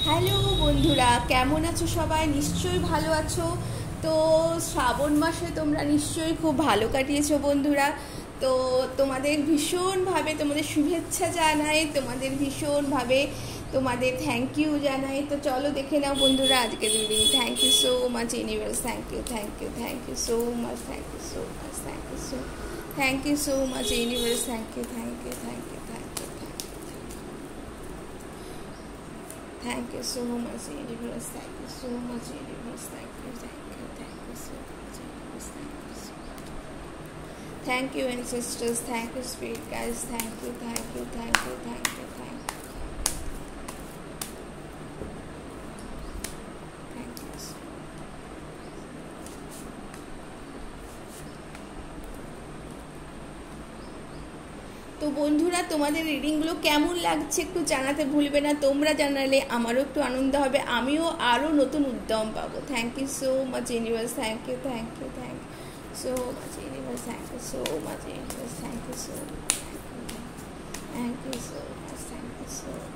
Hello বন্ধুরা, কেমন আছো সবাই? নিশ্চয়ই ভালো আছো। তো শ্রাবণ মাসে তোমরা নিশ্চয়ই খুব ভালো কাটিয়েছো বন্ধুরা। তো তোমাদের ভীষণভাবে তোমাদের শুভেচ্ছা জানাই, তোমাদের ভীষণভাবে তোমাদের থ্যাংক ইউ জানাই। তো চলো দেখে নাও বন্ধুরা আজকের reading. Thank you so much universe, thank you thank you thank you so much, thank you so much, thank you so much universe, thank you thank you thank you thank you. Thank you so much, universe. Thank you so much, universe. Thank you so much, universe. Thank you, ancestors. Thank you, spirit guys. Thank you. তো বন্ধুরা, তোমাদের রিডিংগুলো কেমন লাগছে একটু জানাতে ভুলবে না। তোমরা জানালে আমারও একটু আনন্দ হবে, আমিও আরও নতুন উদ্যম পাবো। Thank you so much universe, thank you so much universe, thank you so much universe, thank you so much, thank you so much, thank you so much.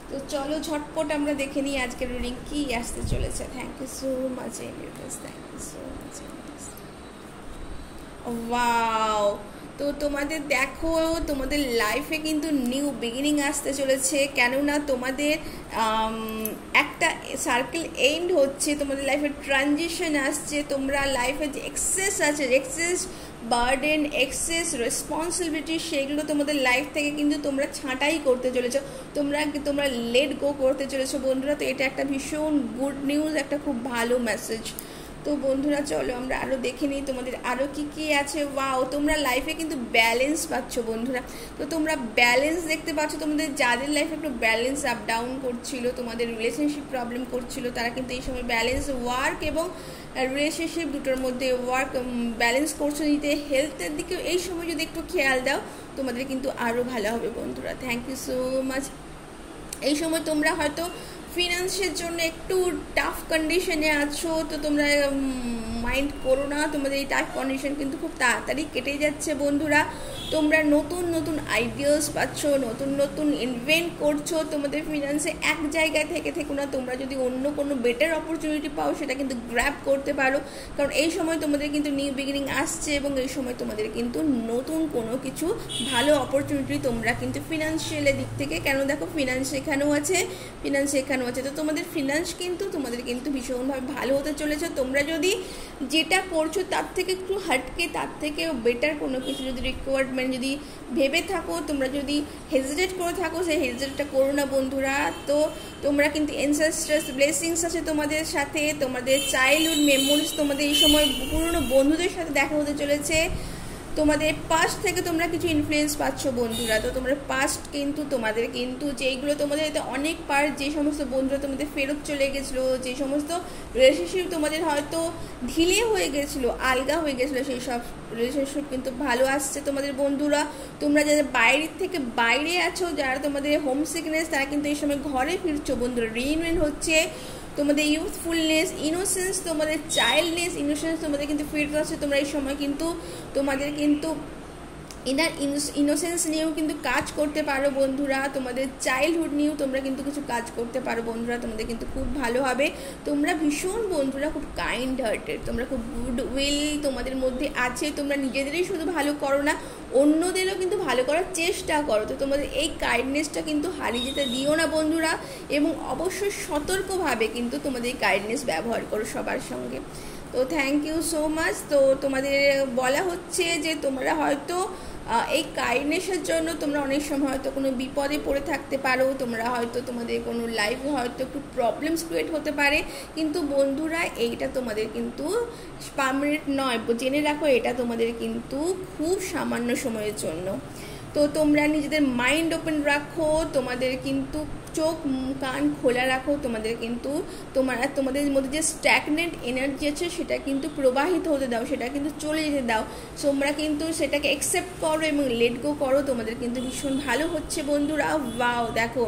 তো চলো ঝটপট আমরা দেখে নিই আজকের রিডিং কি আসতে চলেছে। Thank you so much universe, thank you so much universe. Wow, তো তোমাদের দেখো তোমাদের লাইফে কিন্তু নিউ বিগিনিং আসতে চলেছে, কেননা তোমাদের একটা সার্কেল এন্ড হচ্ছে, তোমাদের লাইফে ট্রানজিশন আসছে। তোমরা লাইফে যে এক্সেস আছে, এক্সেস বার্ডেন, এক্সেস রেসপন্সিবিলিটি, সেগুলো তোমাদের লাইফ থেকে কিন্তু তোমরা ছাঁটাই করতে চলেছো, তোমরা লেট গো করতে চলেছো বন্ধুরা। তো এটা একটা ভীষণ গুড নিউজ, একটা খুব ভালো মেসেজ। তো বন্ধুরা চলো আমরা আরও দেখে নিই তোমাদের আরও কী আছে। ওয়াও, তোমরা লাইফে কিন্তু ব্যালেন্স পাচ্ছ বন্ধুরা। তো তোমরা ব্যালেন্স দেখতে পাচ্ছ, তোমাদের যাদের লাইফে একটু ব্যালেন্স আপ ডাউন করছিল, তোমাদের রিলেশনশিপ প্রবলেম করছিল, তারা কিন্তু এই সময় ব্যালেন্স, ওয়ার্ক এবং রিলেশনশিপ দুটোর মধ্যে ওয়ার্ক ব্যালেন্স করছো নিতে। হেলথের দিকেও এই সময় যদি একটু খেয়াল দাও তোমাদের কিন্তু আরও ভালো হবে বন্ধুরা। Thank you so much. এই সময় তোমরা হয়তো ফিনান্সের জন্য একটু টাফ কন্ডিশনে আছো, তো তোমরা মাইন্ড করো না, তোমাদের এই টাফ কন্ডিশন কিন্তু খুব তাড়াতাড়ি কেটে যাচ্ছে বন্ধুরা। তোমরা নতুন নতুন আইডিয়াস পাচ্ছ, নতুন নতুন ইনভেন্ট করছো। তোমাদের ফিনান্সে এক জায়গায় থেকে না, তোমরা যদি অন্য কোনো বেটার অপরচুনিটি পাও সেটা কিন্তু গ্র্যাব করতে পারো, কারণ এই সময় তোমাদের কিন্তু নিউ বিগিনিং আসছে এবং এই সময় তোমাদের কিন্তু নতুন কোনো কিছু ভালো অপরচুনিটি তোমরা কিন্তু ফিনান্সিয়ালের দিক থেকে, কেন দেখো ফিনান্স এখানেও আছে, তো তোমাদের ফিনান্স কিন্তু তোমাদের কিন্তু ভীষণভাবে ভালো হতে চলেছে। তোমরা যদি যেটা করছো তার থেকে একটু হাটকে, তার থেকে বেটার কোনো কিছু যদি রিকোয়ারমেন্ট যদি ভেবে থাকো, তোমরা যদি হেজিটেট করে থাকো, সেই হেজিটেটটা করো না বন্ধুরা। তো তোমরা কিন্তু এনসেস্টার্স ব্লেসিংস আছে তোমাদের সাথে, তোমাদের চাইল্ডহুড মেমোরিজ, তোমাদের এই সময় পুরনো বন্ধুদের সাথে দেখা হতে চলেছে। তোমাদের পাস্ট থেকে তোমরা কিছু ইনফ্লুয়েন্স পাচ্ছ বন্ধুরা। তো তোমরা পাস্ট কিন্তু তোমাদের কিন্তু যেইগুলো তোমাদের অনেক পার, যে সমস্ত বন্ধুরা তোমাদের ফেরত চলে গেছিলো, যে সমস্ত রিলেশনশিপ তোমাদের হয়তো ঢিলে হয়ে গেছিলো, আলগা হয়ে গেছিলো, সেই সব রিলেশনশিপ কিন্তু ভালো আসছে তোমাদের বন্ধুরা। তোমরা যারা বাইরের থেকে বাইরে আছো, যারা তোমাদের হোম সিকনেস, তারা কিন্তু এই সময় ঘরে ফিরছো বন্ধুরা। রিইউনিয়ন হচ্ছে, তোমাদের ইউথফুলনেস, ইনোসেন্স, তোমাদের চাইল্ডনেস, ইনোসেন্স তোমাদের কিন্তু ফিরতে আসছে। তোমরা এই সময় কিন্তু তোমাদের কিন্তু ইনোসেন্স নিয়েও কিন্তু কাজ করতে পারো বন্ধুরা। তোমাদের চাইল্ডহুড নিয়েও তোমরা কিন্তু কিছু কাজ করতে পারো বন্ধুরা, তোমাদের কিন্তু খুব ভালো হবে। তোমরা ভীষণ বন্ধুরা খুব কাইন্ড হার্টেড, তোমরা খুব গুড উইল তোমাদের মধ্যে আছে। তোমরা নিজেদেরই শুধু ভালো করো না, অন্যদেরও কিন্তু ভালো করার চেষ্টা করো। তো তোমাদের এই কাইন্ডনেসটা কিন্তু হারিয়ে যেতে দিও না বন্ধুরা, এবং অবশ্যই সতর্কভাবে কিন্তু তোমাদের এই কাইন্ডনেস ব্যবহার করো সবার সঙ্গে। তো থ্যাংক ইউ সো মাচ। তো তোমাদের বলা হচ্ছে যে তোমরা হয়তো এই কাইন্ডনেসের জন্য তোমরা অনেক সময় হয়তো কোনো বিপদে পড়ে থাকতে পারো, তোমরা হয়তো তোমাদের কোনো লাইফে হয়তো একটু প্রবলেমস ক্রিয়েট হতে পারে, কিন্তু বন্ধুরা এইটা তোমাদের কিন্তু পার্মানেন্ট নয়, জেনে রাখো এটা তোমাদের কিন্তু খুব সামান্য সময়ের জন্য। তো তোমরা নিজেদের মাইন্ড ওপেন রাখো, তোমাদের কিন্তু চোখ কান খোলা রাখো, তোমাদের কিন্তু তোমাদের মধ্যে যে স্ট্যাগনেন্ট এনার্জি আছে সেটা কিন্তু প্রবাহিত হতে দাও, সেটা কিন্তু চলে যেতে দাও। তোমরা কিন্তু সেটাকে অ্যাকসেপ্ট করো এবং লেট গো করো, তোমাদের কিন্তু ভীষণ ভালো হচ্ছে বন্ধুরা। ওয়াও, দেখো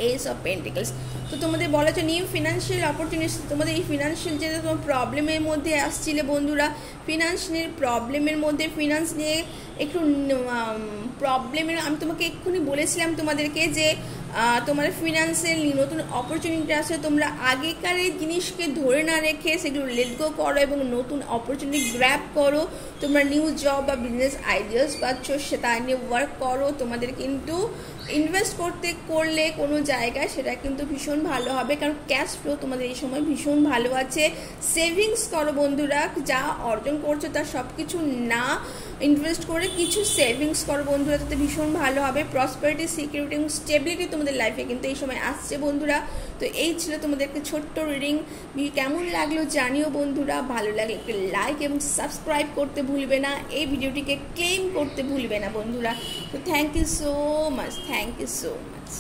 এস অফ পেন্টিকলস। তো তোমাদের বলা হচ্ছে নিউ ফিনান্সিয়াল অপরচুনিটি। তোমাদের এই ফিনান্সিয়াল যেটা তোমার প্রবলেমের মধ্যে আসছিলে বন্ধুরা, ফিনান্সিয়াল প্রবলেমের মধ্যে, ফিনান্স নিয়ে একটু প্রবলেমের, আমি তোমাকে এক্ষুনি বলেছিলাম তোমাদেরকে যে তোমার ফিনান্সিয়াল নতুন অপরচুনিটি আছে, তোমরা আগেকার জিনিসকে ধরে না রেখে সেগুলো লেট গো করো এবং নতুন অপরচুনিটি গ্র্যাব করো। তোমরা নিউ জব বা বিজনেস আইডিয়াস পাচ্ছ, সেটা নিয়ে ওয়ার্ক করো। তোমাদের কিন্তু ইনভেস্ট করলে কোনো জায়গায় সেটা কিন্তু ভীষণ ভালো হবে, কারণ ক্যাশ ফ্লো তোমাদের এই সময় ভীষণ ভালো আছে। সেভিংস করো বন্ধুরা, যা অর্জন করছো তার সব কিছু না ইনভেস্ট করে কিছু সেভিংস করো বন্ধুরা, তাতে ভীষণ ভালো হবে। প্রসপারিটি, সিকিউরিটি এবং স্টেবিলিটি তোমাদের লাইফে কিন্তু এই সময় আসছে বন্ধুরা। তো এই ছিল তোমাদের একটা ছোট্ট রিডিং। কেমন লাগলো জানিও বন্ধুরা, ভালো লাগলে একটা লাইক এবং সাবস্ক্রাইব করতে ভুলবে না, এই ভিডিওটিকে ক্লেম করতে ভুলবে না বন্ধুরা। তো thank you so much, thank you so much.